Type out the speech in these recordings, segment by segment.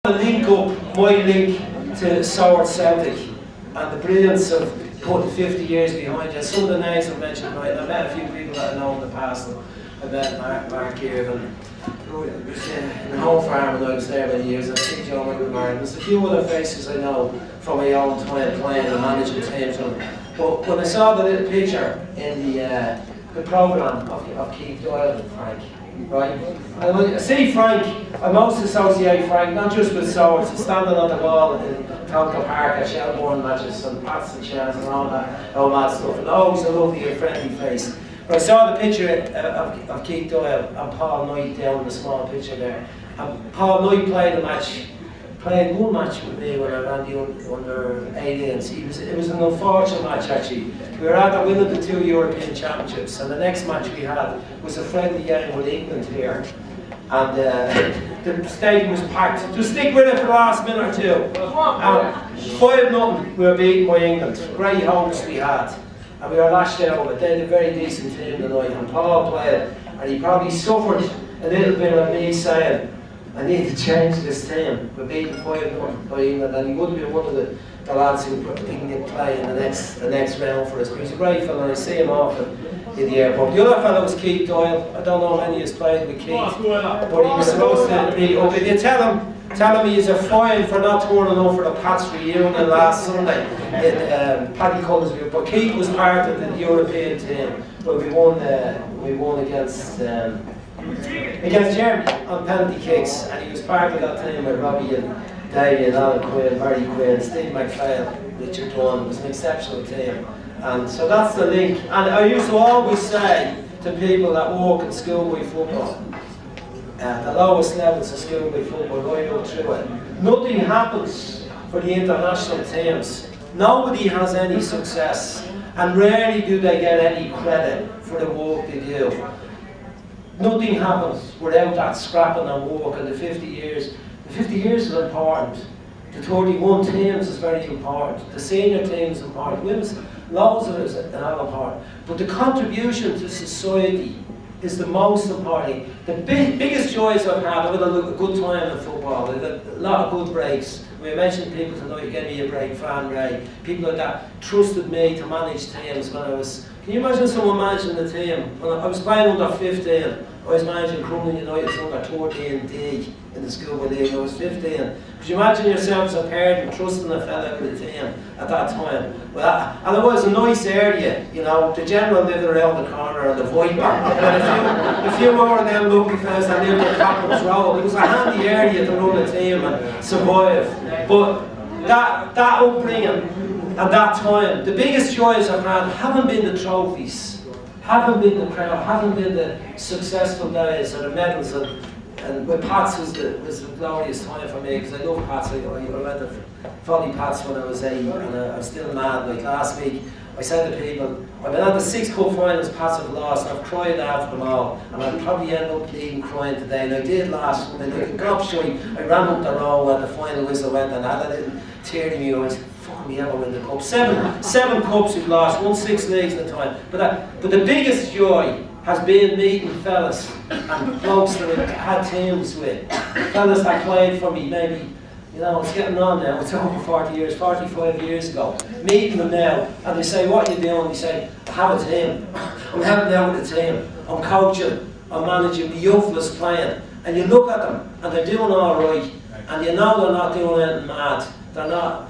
to link up my link to Celtic and the brilliance of putting 50 years behind you. Some of the names I've mentioned, right? I met a few people that I know in the past. I met Mark Kerr and in the home farm when I was there many years. I see Joe McNamara. There's a few other faces I know from my own time playing and managing teams. But when I saw the little picture in the programme of Keith Doyle and Frank, right? And when I see Frank, I most associate Frank not just with swords, he's standing on the wall in Celtic Park at Shelbourne matches and Pats and Shells and all that stuff, and always a lovely and friendly face. But I saw the picture of Keith Doyle and Paul Knight down in the small picture there. And Paul Knight played one match with me when I ran the under 18s. It was an unfortunate match actually. We were after winning the 2 European Championships, and the next match we had was a friendly game with England here. And the stadium was packed. Just stick with it for the last minute or two. 5-0 we were beaten by England. Great hopes we had. And we were lashed out of it. They had a very decent team tonight, and Paul played, and he probably suffered a little bit of me saying, I need to change this team. We're beaten 5-1 by England, and he would have been one of the lads who didn't play in the next round for us. But he's a great fellow, and I see him often in the airport. The other fellow was Keith Doyle. I don't know how many has played with Keith, but he was supposed to be up. If you tell him he's a fine for not turning up for the Pats reunion last Sunday in Paddy Cullisville. But Keith was part of the European team, but we won against Germany on penalty kicks, and he was part of that team with Robbie and David, Alan Quinn, Barry Quinn, Steve McPhail, Richard Dunn. It was an exceptional team. And so that's the link. And I used to always say to people that work in schoolboy football, the lowest levels of schoolboy football, right up through it, nothing happens for the international teams. Nobody has any success, and rarely do they get any credit for the work they do. Nothing happens without that scrapping and work, and the 50 years. The 50 years is important. The 31 teams is very important. The senior team is important. Women's, loads of it is important. But the contribution to society is the most important. The biggest joys I've had, I've had a good time in football. I've had a lot of good breaks. We mentioned people tonight who gave me a break, Fran Ray, people like that trusted me to manage teams when I was. Can you imagine someone managing the team? When I was playing under 15, I was managing Crumlin United's under 13D in the school league. I was 15. Could you imagine yourself as a parent trusting a fella with a team at that time? Well, and it was a nice area, you know. The general lived around the corner and the Viper. And a few more of them lucky fellas that lived in Cochrane's Road. It was a handy area to run a team and survive. But that upbringing and that time, the biggest joys I've had haven't been the trophies, haven't been the crowd, haven't been the successful days or the medals. And with Pats was a glorious time for me, because I love Pats. I went to Folly Pats when I was 8, and I'm still mad. Like last week, I said to people, I've been at the 6 cup finals Pats have lost, and I've cried after them all, and I'll probably end up leaving crying today, and I did last Sunday. Like a gobshite, I ran up the row when the final whistle went, and I had a little tear in my eyes. Fuck me, ever win the cup. Seven cups we've lost, won 6 leagues at a time. But the biggest joy has been meeting fellas and blokes that I had teams with, fellas that played for me maybe, you know, it's getting on now, it's over 40 years, 45 years ago, meeting them now, and they say, what are you doing? They say, I have a team, I'm helping out with a team, I'm coaching, I'm managing, the youngsters playing, and you look at them, and they're doing all right, and you know they're not doing anything mad, they're not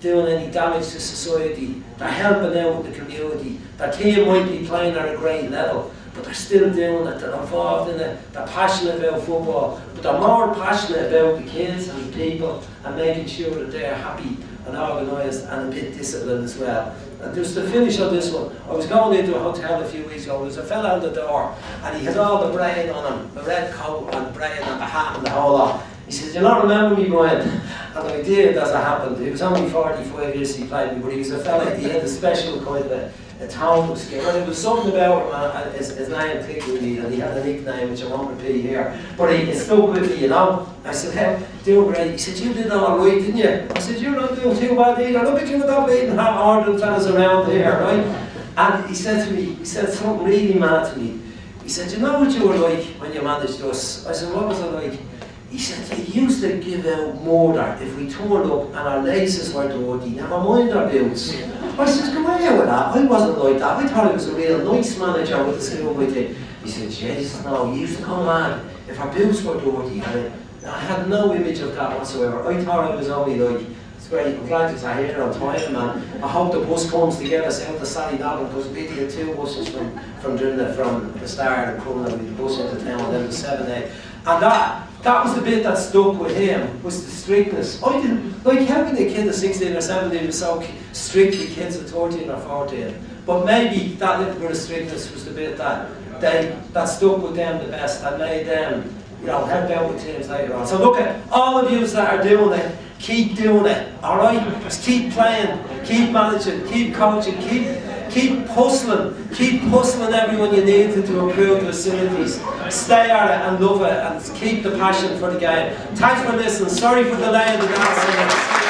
doing any damage to society, they're helping out with the community. Their team might be playing at a great level, but they're still doing it, they're involved in it, they're passionate about football, but they're more passionate about the kids and the people and making sure that they're happy and organised and a bit disciplined as well. And just to finish on this one, I was going into a hotel a few weeks ago, there was a fella on the door, and he had all the braid on him, the red coat and the braid and the hat and the whole lot. He says, "Do you not remember me, Brian?" And I did, as it happened. He was only 45 years he played me, but he was a fella, he had a special kind of a tone skill. And there was something about him, his name clicked with me, and he had a nickname which I won't repeat here. But it stuck with me, you know. I said, "How doing great?" He said, "You did all right, didn't you?" I said, "You're not doing too bad either. Look at you with that bleeding hat harder fellas around here, right?" And he said to me, he said something really mad to me. He said, "You know what you were like when you managed us?" I said, "What was I like?" he said, you used to give out murder if we turned up and our laces were dirty, never mind our boots. I said, come on with that. I wasn't like that. I thought he was a real nice manager with the school with it. He said, Jesus, no, he used to come on if our boots were dirty. And I had no image of that whatsoever. I thought I was only like, it's great, I'm glad you're here on time, man. I hope the bus comes to get us out to Sallynavan, because we did 2 buses from the start and coming with the bus into town, and then the 7-8. And that was the bit that stuck with him, was the strictness. I didn't, like, how can a kid of 16 or 17 be so strict with kids of 13 or 14? But maybe that little bit of strictness was the bit that stuck with them the best, that made them, you know, help out with teams later on. So look at all of you that are doing it, keep doing it, alright? Just keep playing, keep managing, keep coaching, keep hustling everyone you need to improve the facilities. Stay at it and love it and keep the passion for the game. Thanks for listening. Sorry for delaying the dance.